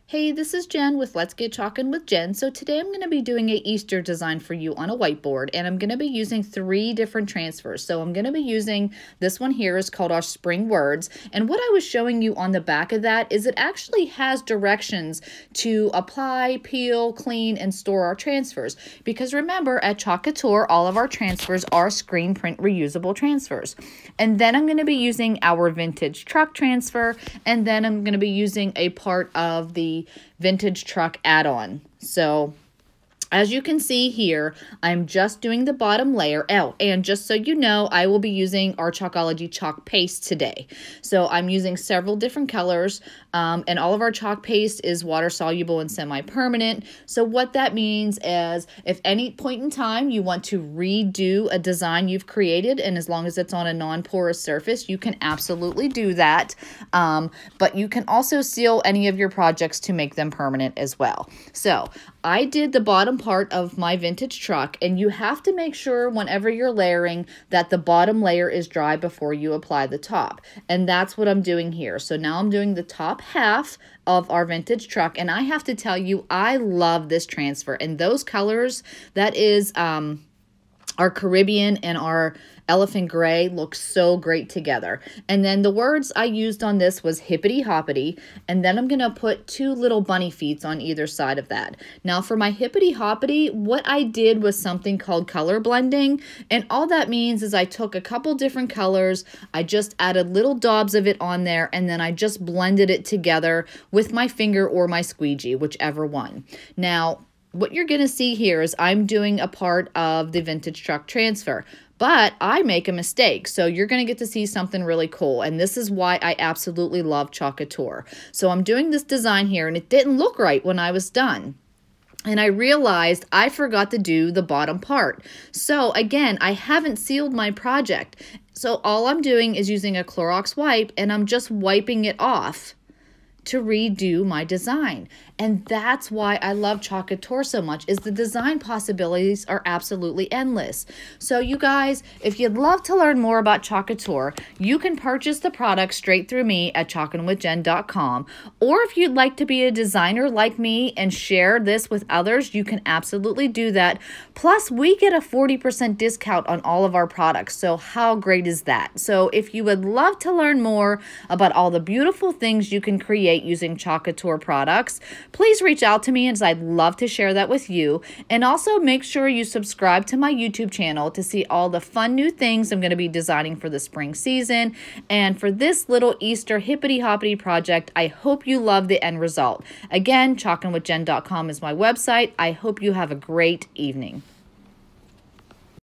Hey, this is Jen with Let's Get Chalkin' with Jen. So today I'm going to be doing an Easter design for you on a whiteboard, and I'm going to be using 3 different transfers. So I'm going to be using this one here is called our Spring Words, and what I was showing you on the back of that is it actually has directions to apply, peel, clean, and store our transfers. Because remember, at Chalk Couture, all of our transfers are screen print reusable transfers. And then I'm going to be using our vintage truck transfer, and then I'm going to be using a part of the vintage truck add-on. So as you can see here, I'm just doing the bottom layer. Oh, and just so you know, I will be using our Chalkology chalk paste today. So I'm using several different colors, and all of our chalk paste is water soluble and semi-permanent. So what that means is if any point in time you want to redo a design you've created, and as long as it's on a non-porous surface, you can absolutely do that. But you can also seal any of your projects to make them permanent as well. So I did the bottom part of my vintage truck, and you have to make sure whenever you're layering that the bottom layer is dry before you apply the top, and that's what I'm doing here. So now I'm doing the top half of our vintage truck, and I have to tell you, I love this transfer, and those colors, that is our Caribbean and our elephant gray, look so great together. And then the words I used on this was Hippity Hoppity, and then I'm gonna put 2 little bunny feet on either side of that. Now for my Hippity Hoppity, what I did was something called color blending, and all that means is I took a couple different colors, I just added little daubs of it on there, and then I just blended it together with my finger or my squeegee, whichever one. Now what you're gonna see here is I'm doing a part of the vintage truck transfer, but I make a mistake. So you're going to get to see something really cool. And this is why I absolutely love Chalk Couture. So I'm doing this design here, and it didn't look right when I was done. And I realized I forgot to do the bottom part. So again, I haven't sealed my project. So all I'm doing is using a Clorox wipe, and I'm just wiping it off to redo my design. And that's why I love Chalk Couture so much, is the design possibilities are absolutely endless. So you guys, if you'd love to learn more about Chalk Couture, you can purchase the product straight through me at chalkinwithjen.com. Or if you'd like to be a designer like me and share this with others, you can absolutely do that. Plus, we get a 40% discount on all of our products. So how great is that? So if you would love to learn more about all the beautiful things you can create using Chalk Couture products, please reach out to me, as I'd love to share that with you. And also make sure you subscribe to my YouTube channel to see all the fun new things I'm going to be designing for the spring season. And for this little Easter Hippity Hoppity project, I hope you love the end result. Again, chalkinwithjen.com is my website. I hope you have a great evening.